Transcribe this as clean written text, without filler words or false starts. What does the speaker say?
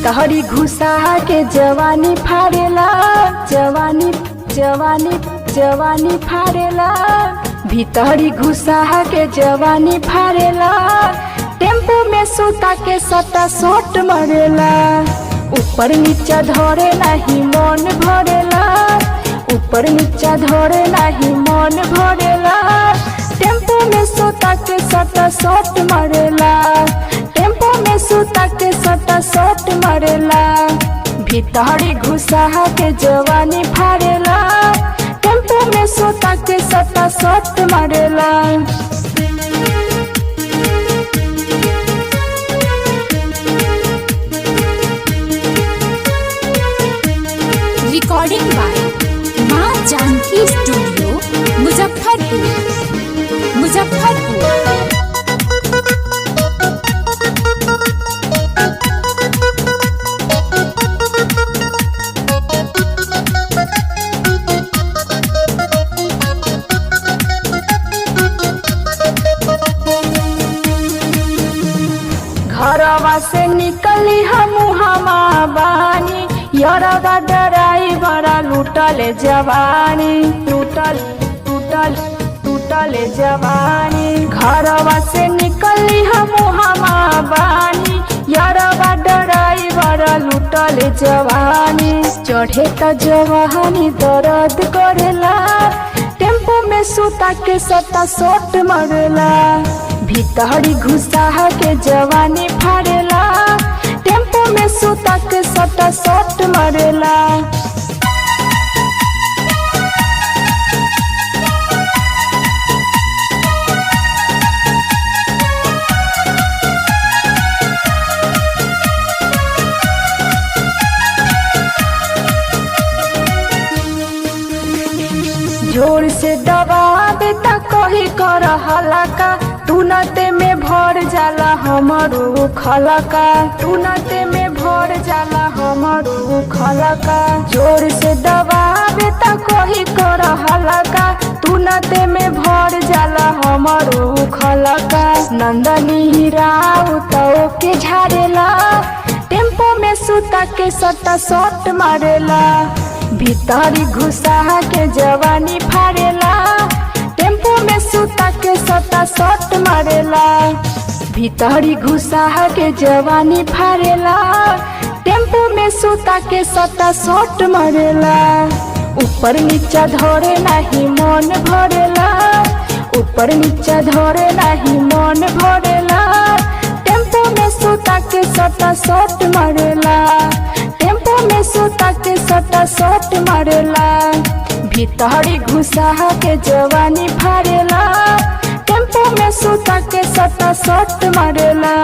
भीतरी घुसा के जवानी फाड़ेला, जवानी जवानी जवानी फाड़ेला। भीतरी घुसा के जवानी फाड़ेला। टेम्पो में सुता के सटा सोट मरेला। ऊपर नीचा धरे नहीं मन भरेला, ऊपर नीचा धरे नहीं मन भरेला। टेम्पो में सुता के सटा सोट मरेला, टेम्पो में सुता के सटा सोट मरेला। भीतरी घुसा के जवानी फाड़ेला। टेम्पो में सुता के सटा सोट मरेला। रिकॉर्डिंग बाय माँ जानकी स्टूडियो मुजफ्फरपुर। घरवा से निकली हम बानी, यरवा ड्राइवर लूटले जवानी, टूटले जवानी। घरवा से निकली हम बानी, यरवा ड्राइवर लूटले जवानी। चढ़े त जवानी दर्द करेला। टेम्पो में सुता के सटा सोट मरेला। भीतरी घुसा के जवानी फाड़ेला। टेम्पो में सुता के सटा सोट मरेला। जोर से दबावे त कही कर हलका। तुनते में भर जाला हमरो खलका, तुनते में भर जाला हमरो खलका। जोर से दबावे त कही कर हलका। तुनते में भर जाला हमरो खलका। नंदनी हीराऊ तो के झाड़ेला। टेम्पो में सुता के सटा सोट मारेला। भीतरी घुसा के जवानी फाड़ेला। टेम्पो में सुता के सटा सोट मारेला। भीतरी घुसा के जवानी फाड़ेला। टेम्पो में सुता के सटा सोट मारेला। ऊपर नीचा धरे नहीं मन भरेला, ऊपर नीचा धरे नहीं मन भरेला। टेम्पो में सुता के सटा सोट मारेला, टेम्पो में सुता के सटा सोट मारेला। भीतरी घुसा के जवानी फाड़ेला। टेम्पो में सुता के सटा सोट मारेला।